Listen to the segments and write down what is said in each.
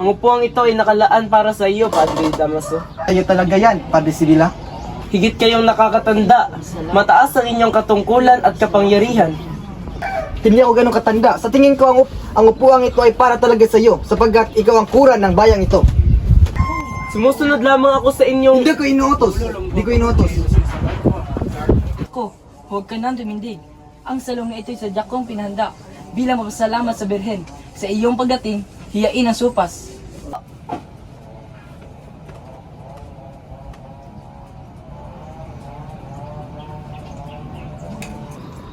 Ang upuang ito ay nakalaan para sa iyo, Padre Damaso. Kayo talaga yan, Padre Sibila. Higit kayong nakakatanda, mataas ang inyong katungkulan at kapangyarihan. Hindi ako ganun katanda. Sa tingin ko, ang upuang ito ay para talaga sa iyo, sapagkat ikaw ang kura ng bayang ito. Sumusunod lamang ako sa inyong... Hindi ko inuutos. Hindi ko inuutos. Ko, huwag ka nang tumindig. Ang salong na ito'y sadya kong pinahanda bilang mapasalamat sa Birhen. Sa iyong pagdating, hiyain ang supas.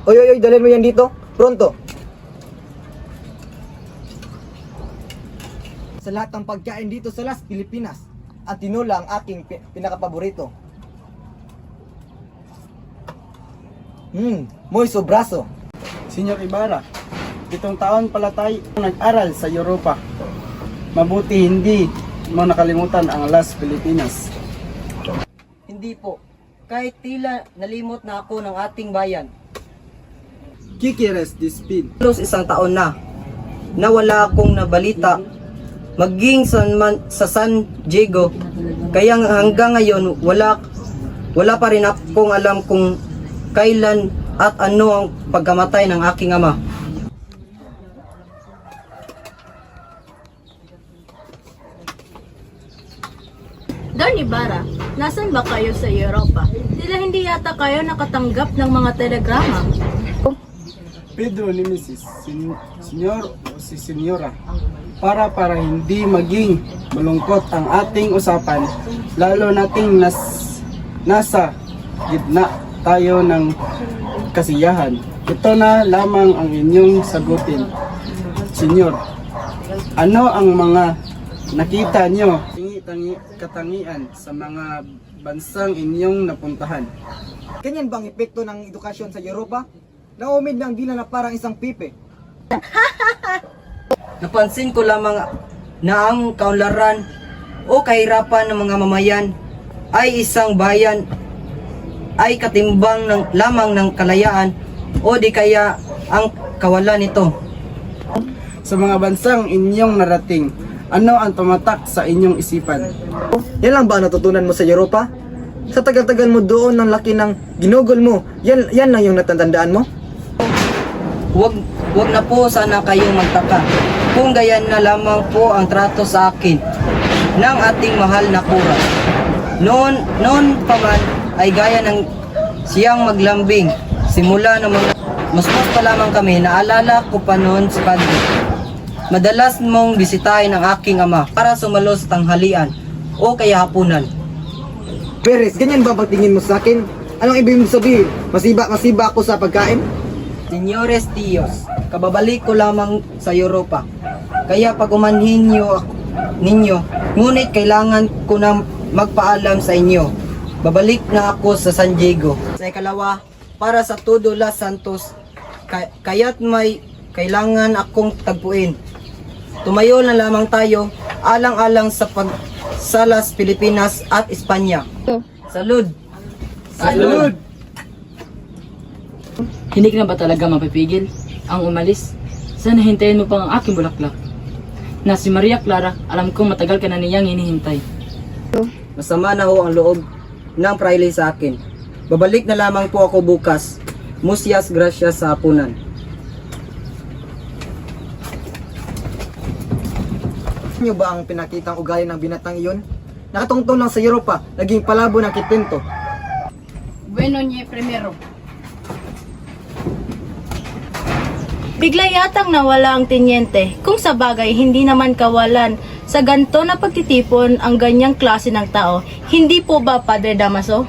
Oy, dalhin mo yan dito. Pronto. Sa lahat ng pagkain dito sa Las Pilipinas, ang tinola ang aking pinakapaborito. Muy sobraso. Senyor Ibarra, 7 taon pala tayo nag-aral sa Europa. Mabuti hindi mo nakalimutan ang Las Pilipinas. Hindi po. Kahit tila nalimot na ako ng ating bayan. Kikires dispid. Halos 1 taon na wala akong nabalita maging sa San Diego. Kaya hanggang ngayon wala pa rin akong alam kung kailan at ano ang pagkamatay ng aking ama. Don Ibarra, nasan ba kayo sa Europa? Tila hindi yata kayo nakatanggap ng mga telegrama. Pedro Nemesis, senyor o si senyora, para hindi maging malungkot ang ating usapan, lalo nating nasa gitna tayo ng kasiyahan. Ito na lamang ang inyong sagutin. Senyor, ano ang mga nakita nyo katangian sa mga bansang inyong napuntahan? Ganyan bang epekto ng edukasyon sa Europa? Naumid ng dila na parang isang pipe. Napansin ko lamang na ang kaunlaran o kahirapan ng mga mamayan ay isang bayan ay katimbang lamang ng kalayaan o di kaya ang kawalan nito. Sa mga bansang inyong narating, ano ang tumatak sa inyong isipan? Yan lang ba natutunan mo sa Europa? Sa tagal-tagal mo doon ng laki ng ginugol mo, yan lang yung natatandaan mo? Wag na po sana kayong magtaka kung gayan na lamang po ang trato sa akin ng ating mahal na kura. Noon pa man ay gaya ng siyang maglambing. Simula ng mga masmas pa lamang kami, naalala ko pa noon si Padre. Madalas mong bisitahin ang aking ama para sumalo sa tanghalian o kaya hapunan. Perez, ganyan ba pagtingin mo sa akin? Anong ibig mong sabihin? Masiba ako sa pagkain? Senyores Tios, kababalik ko lamang sa Europa. Kaya pag umanhin ninyo, ngunit kailangan ko na magpaalam sa inyo. Babalik na ako sa San Diego. Sa ikalawa, para sa todo Las Santos, kaya't may kailangan akong tagpuin. Tumayo na lamang tayo, alang-alang sa Las Pilipinas at Espanya. Salud! Salud! Hindi ka na ba talaga mapipigil ang umalis? Sana hintayin mo pa ang aking bulaklak. Na si Maria Clara, alam kong matagal ka na niyang hinihintay. Masama na ho ang loob ng praile sa akin. Babalik na lamang po ako bukas. Musyas gracias sa hapunan. Niyo ba ang pinakitang ugali ng binatang iyon? Nakatungtong lang sa Europa, naging palabo ng kitento. Bueno niya primero. Bigla yatang nawala ang tenyente. Kung sa bagay, hindi naman kawalan sa ganto na pagtitipon ang ganyang klase ng tao. Hindi po ba, Padre Damaso?